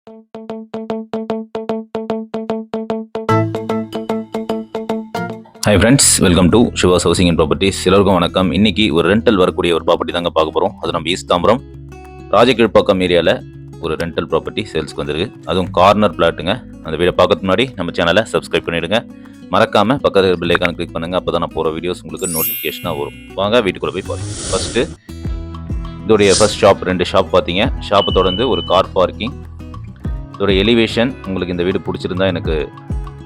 Hi friends, welcome to Siva's housing and properties. எல்லோருக்கும் வணக்கம். இன்னைக்கு ஒரு ரெண்டல் வரக்கூடிய ஒரு ப்ராப்பர்ட்டி தாங்க பார்க்க போகிறோம். அது நம்ம ஈஸ்ட் தாம்பரம் ராஜகீழ்ப்பாக்கம் ஏரியாவில் ஒரு ரெண்டல் ப்ராப்பர்ட்டி சேல்ஸ்க்கு வந்திருக்கு. அதுவும் கார்னர் பிளாட்டுங்க. அந்த வீடியோ பார்க்கறதுக்கு முன்னாடி நம்ம சேனலை சப்ஸ்கிரைப் பண்ணிவிடுங்க. மறக்காமல் பக்கத்தில் பெல் ஐக்கானை கிளிக் பண்ணுங்கள். அப்போ தான் நான் போகிற வீடியோஸ் உங்களுக்கு நோட்டிஃபிகேஷனாக வரும். வாங்க வீட்டுக்குள்ளே போய் பாருங்கள். ஃபஸ்ட்டு இதோடைய ஃபர்ஸ்ட் ஷாப், 2 ஷாப் பார்த்தீங்க. ஷாப்பை தொடர்ந்து ஒரு கார் பார்க்கிங். இதோடைய எலிவேஷன் உங்களுக்கு இந்த வீடு பிடிச்சிருந்தா எனக்கு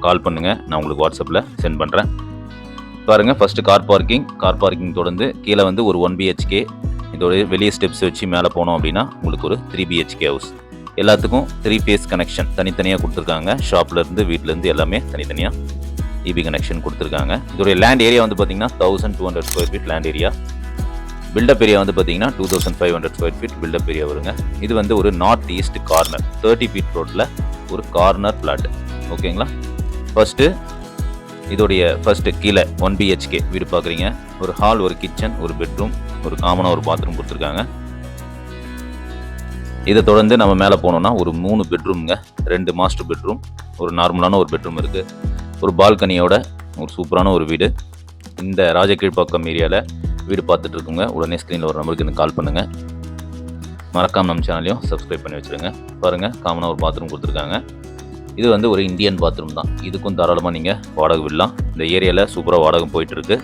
கால் பண்ணுங்கள், நான் உங்களுக்கு வாட்ஸ்அப்பில் சென்ட் பண்ணுறேன். பாருங்கள், ஃபஸ்ட்டு கார் பார்க்கிங் தொடர்ந்து கீழே வந்து ஒரு 1 BHK. இதோட வெளியே ஸ்டெப்ஸ் வச்சு மேலே போனோம் அப்படின்னா உங்களுக்கு ஒரு 3 BHK ஹவுஸ். எல்லாத்துக்கும் 3 ஃபேஸ் கனெக்ஷன் தனித்தனியாக கொடுத்துருக்காங்க. ஷாப்லேருந்து வீட்டிலேருந்து எல்லாமே தனித்தனியாக EB கனெக்ஷன் கொடுத்துருக்காங்க. இதோடைய லேண்ட் ஏரியா வந்து பார்த்தீங்கன்னா 1200 square feet land area. Built up area வந்து பார்த்தீங்கன்னா 2500 ஸ்கொயர் ஃபீட் பில்டப் ஏரியா வருங்க. இது வந்து ஒரு நார்த் ஈஸ்ட் கார்னர் 30 ஃபீட் ரோட்டில் ஒரு கார்னர் பிளாட். ஓகேங்களா? இதோடைய ஃபர்ஸ்ட் கீழே 1 BHK வீடு பார்க்குறீங்க. ஒரு ஹால், ஒரு கிச்சன், ஒரு பெட்ரூம், ஒரு காமனாக ஒரு பாத்ரூம் கொடுத்துருக்காங்க. இதை தொடர்ந்து நம்ம மேலே போனோம்னா ஒரு 3 பெட்ரூம்ங்க. 2 மாஸ்டர் பெட்ரூம், ஒரு நார்மலான ஒரு பெட்ரூம் இருக்குது. ஒரு பால்கனியோட ஒரு சூப்பரான ஒரு வீடு. இந்த ராஜகீழ்ப்பாக்கம் ஏரியாவில் வீடு பார்த்துட்டு இருக்குங்க. உடனே ஸ்க்ரீனில் ஒரு நம்பருக்கு எனக்கு கால் பண்ணுங்கள். மறக்காம நம்ம சேனலையும் சப்ஸ்கிரைப் பண்ணி வச்சுருங்க. பாருங்கள், காமனாக ஒரு பாத்ரூம் கொடுத்துருக்காங்க. இது வந்து ஒரு இந்தியன் பாத்ரூம் தான். இதுக்கும் தாராளமாக நீங்கள் வாடகை விடலாம். இந்த ஏரியாவில் சூப்பராக வாடகை போயிட்டுருக்கு.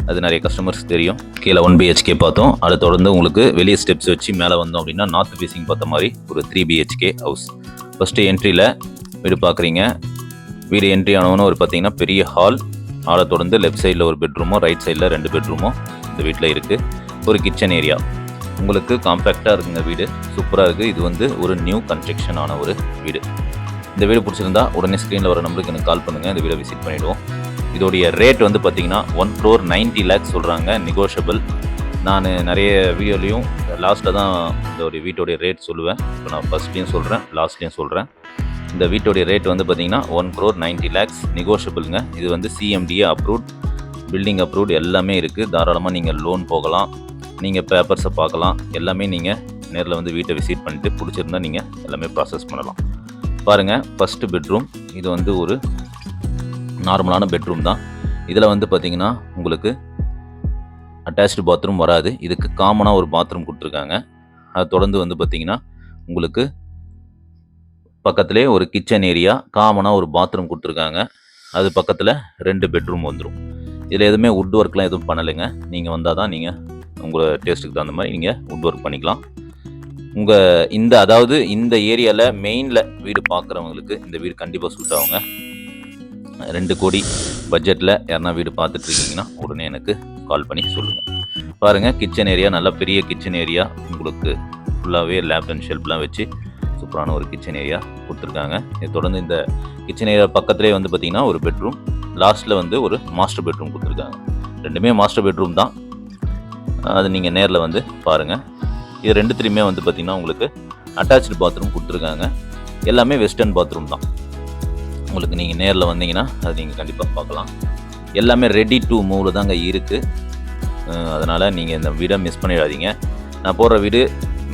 அது நிறைய கஸ்டமர்ஸ் தெரியும். கீழே 1 BHK பார்த்தோம். அதை தொடர்ந்து உங்களுக்கு வெளியே ஸ்டெப்ஸ் வச்சு மேலே வந்தோம் அப்படின்னா நார்த் ஃபேஸிங் பார்த்த மாதிரி ஒரு 3 BHK ஹவுஸ். ஃபஸ்ட்டு என்ட்ரியில் வீடு பார்க்குறீங்க. வீடு என்ட்ரி ஆனவொன்னு ஒரு பார்த்தீங்கன்னா பெரிய ஹால். ஹாலை தொடர்ந்து லெஃப்ட் சைடில் ஒரு பெட்ரூமோ, ரைட் சைடில் 2 பெட்ரூமோ இந்த வீட்டில் இருக்குது. ஒரு கிச்சன் ஏரியா உங்களுக்கு காம்பேக்டாக இருக்குங்க. வீடு சூப்பராக இருக்குது. இது வந்து ஒரு நியூ கன்ஸ்ட்ரக்ஷன் ஆன ஒரு வீடு. இந்த வீடு பிடிச்சிருந்தா உடனே ஸ்க்ரீனில் வர நம்பருக்கு எனக்கு கால் பண்ணுங்கள். இந்த வீடை விசிட் பண்ணிவிடுவோம். இதோடைய ரேட் வந்து பார்த்தீங்கன்னா 1,90 lakhs சொல்கிறாங்க. நெகோஷியபிள். நான் நிறைய வீடியோலையும் லாஸ்ட்டில் தான் இதோடைய வீட்டோடைய ரேட் சொல்லுவேன். இப்போ நான் ஃபஸ்ட்லேயும் சொல்கிறேன், லாஸ்ட்லேயும் சொல்கிறேன். இந்த வீட்டோடைய ரேட் வந்து பார்த்தீங்கன்னா 1,90 lakhs நெகோஷியபிளுங்க. இது வந்து CMDA அப்ரூவ்ட், பில்டிங் அப்ரூவ்ட் எல்லாமே இருக்குது. தாராளமாக நீங்கள் லோன் போகலாம். நீங்கள் பேப்பர்ஸை பார்க்கலாம். எல்லாமே நீங்கள் நேரில் வந்து வீட்டை விசிட் பண்ணிவிட்டு பிடிச்சிருந்தா நீங்கள் எல்லாமே ப்ராசஸ் பண்ணலாம். பாருங்கள், ஃபஸ்ட்டு பெட்ரூம். இது வந்து ஒரு நார்மலான பெட்ரூம் தான். இதில் வந்து பார்த்திங்கன்னா உங்களுக்கு அட்டாச்டு பாத்ரூம் வராது. இதுக்கு காமனாக ஒரு பாத்ரூம் கொடுத்துருக்காங்க. அதை தொடர்ந்து வந்து பார்த்திங்கன்னா உங்களுக்கு பக்கத்துலேயே ஒரு கிச்சன் ஏரியா, காமனாக ஒரு பாத்ரூம் கொடுத்துருக்காங்க. அது பக்கத்தில் 2 பெட்ரூம் வந்துடும். இதில் எதுவுமே வுட் ஒர்க்லாம் எதுவும் பண்ணலைங்க. நீங்கள் வந்தால் தான் நீங்கள் உங்களோட டேஸ்ட்டுக்கு தகுந்த மாதிரி நீங்கள் வுட் ஒர்க் பண்ணிக்கலாம். இந்த ஏரியாவில் மெயினில் வீடு பார்க்குறவங்களுக்கு இந்த வீடு கண்டிப்பாக சூட் ஆகுங்க. 2 கோடி பட்ஜெட்டில் யாருன்னா வீடு பார்த்துட்டு இருக்கீங்கன்னா உடனே எனக்கு கால் பண்ணி சொல்லுங்கள். பாருங்கள், கிச்சன் ஏரியா நல்ல பெரிய கிச்சன் ஏரியா. உங்களுக்கு ஃபுல்லாகவே லேப் அண்ட் ஷெல்ஃப்லாம் வச்சு சூப்பரான ஒரு கிச்சன் ஏரியா கொடுத்துருக்காங்க. இதை தொடர்ந்து இந்த கிச்சன் ஏரியா பக்கத்துலேயே வந்து பார்த்திங்கன்னா ஒரு பெட்ரூம், லாஸ்ட்டில் வந்து ஒரு மாஸ்டர் பெட்ரூம் கொடுத்துருக்காங்க. 2மே மாஸ்டர் பெட்ரூம் தான். அது நீங்கள் நேரில் வந்து பாருங்கள். இது 2த்துலையுமே வந்து பார்த்திங்கன்னா உங்களுக்கு அட்டாச்டு பாத்ரூம் கொடுத்துருக்காங்க. எல்லாமே வெஸ்டர்ன் பாத்ரூம் தான். உங்களுக்கு நீங்கள் நேரில் வந்தீங்கன்னா அது நீங்கள் கண்டிப்பாக பார்க்கலாம். எல்லாமே ரெடி டு மூவ்ல தாங்க இருக்குது. அதனால் நீங்கள் இந்த வீடை மிஸ் பண்ணிடாதீங்க. நான் போடுற வீடு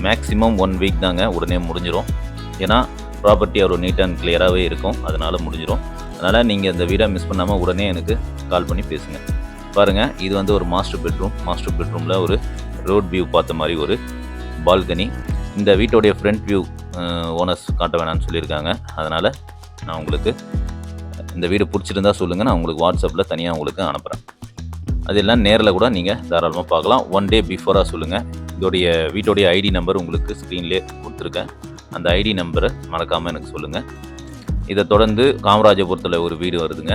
மேக்ஸிமம் 1 வீக் தாங்க, உடனே முடிஞ்சிடும். ஏன்னா ப்ராப்பர்ட்டி அவ்வளோ நீட் அண்ட் கிளியராகவே இருக்கும். அதனால் முடிஞ்சிடும். அதனால் நீங்கள் இந்த வீடை மிஸ் பண்ணாமல் உடனே எனக்கு கால் பண்ணி பேசுங்க. பாருங்கள், இது வந்து ஒரு மாஸ்டர் பெட்ரூம். மாஸ்டர் பெட்ரூமில் ஒரு ரோட் வியூ பார்த்த மாதிரி ஒரு பால்கனி. இந்த வீட்டோடைய ஃப்ரண்ட் வியூ ஓனர்ஸ் காட்ட வேணாம்னு சொல்லியிருக்காங்க. அதனால் நான் உங்களுக்கு இந்த வீடு பிடிச்சிருந்தா சொல்லுங்கள், நான் உங்களுக்கு வாட்ஸ்அப்பில் தனியாக உங்களுக்கு அனுப்புகிறேன். அதெல்லாம் நேரில் கூட நீங்கள் தாராளமாக பார்க்கலாம். 1 day பிஃபோராக சொல்லுங்கள். இதோடைய வீட்டோடைய ID நம்பர் உங்களுக்கு ஸ்க்ரீன்லேயே கொடுத்துருக்கேன். அந்த ID நம்பரை மறக்காமல் எனக்கு சொல்லுங்கள். இதை தொடர்ந்து காமராஜபுரத்தில் ஒரு வீடு வருதுங்க.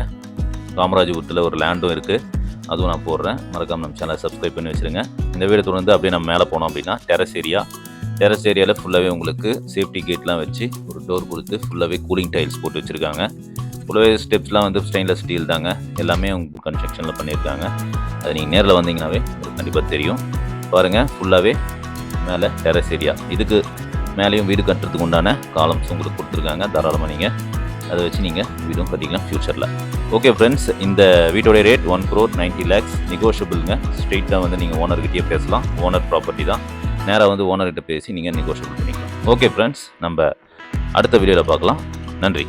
காமராஜபுரத்தில் ஒரு லேண்டும் இருக்குது. அதுவும் நான் போடுறேன். மறக்காமல் நம்ம சேனலை சப்ஸ்கிரைப் பண்ணி வச்சுருங்க. இந்த வீடை தொடர்ந்து அப்படியே நம்ம மேலே போனோம் அப்படின்னா டெரஸ் ஏரியாவில் ஃபுல்லாகவே உங்களுக்கு சேஃப்டி கேட்லாம் வச்சு ஒரு டோர் கொடுத்து ஃபுல்லாகவே கூலிங் டைல்ஸ் போட்டு வச்சுருக்காங்க. ஃபுல்லாகவே ஸ்டெப்ஸ்லாம் வந்து ஸ்டெயின்லெஸ் ஸ்டீல் தாங்க. எல்லாமே உங்களுக்கு கன்ஸ்ட்ரக்ஷனில் பண்ணியிருக்காங்க. அது நீங்கள் நேரில் வந்தீங்கன்னாவே உங்களுக்கு கண்டிப்பாக தெரியும். பாருங்கள், ஃபுல்லாகவே மேலே டெரஸ் ஏரியா. இதுக்கு மேலேயும் வீடு கட்டுறதுக்கு உண்டான காலம்ஸ் உங்களுக்கு கொடுத்துருக்காங்க. தாராளமாக நீங்கள் அதை வச்சு நீங்கள் வீடும் கட்டிக்கலாம் ஃப்யூச்சரில். ஓகே ஃப்ரெண்ட்ஸ், இந்த வீட்டோடைய ரேட் 1,90 lakhs நெகோஷியபிளுங்க. ஸ்ட்ரெயிட்டாக வந்து நீங்கள் ஓனர்கிட்டயே பேசலாம். ஓனர் ப்ராப்பர்ட்டி தான். நேராக வந்து ஓனர்கிட்ட பேசி நீங்கள் நெகோஷியபிள் பண்ணிக்கலாம். ஓகே ஃப்ரெண்ட்ஸ், நம்ம அடுத்த வீடியோவில் பார்க்கலாம். நன்றி.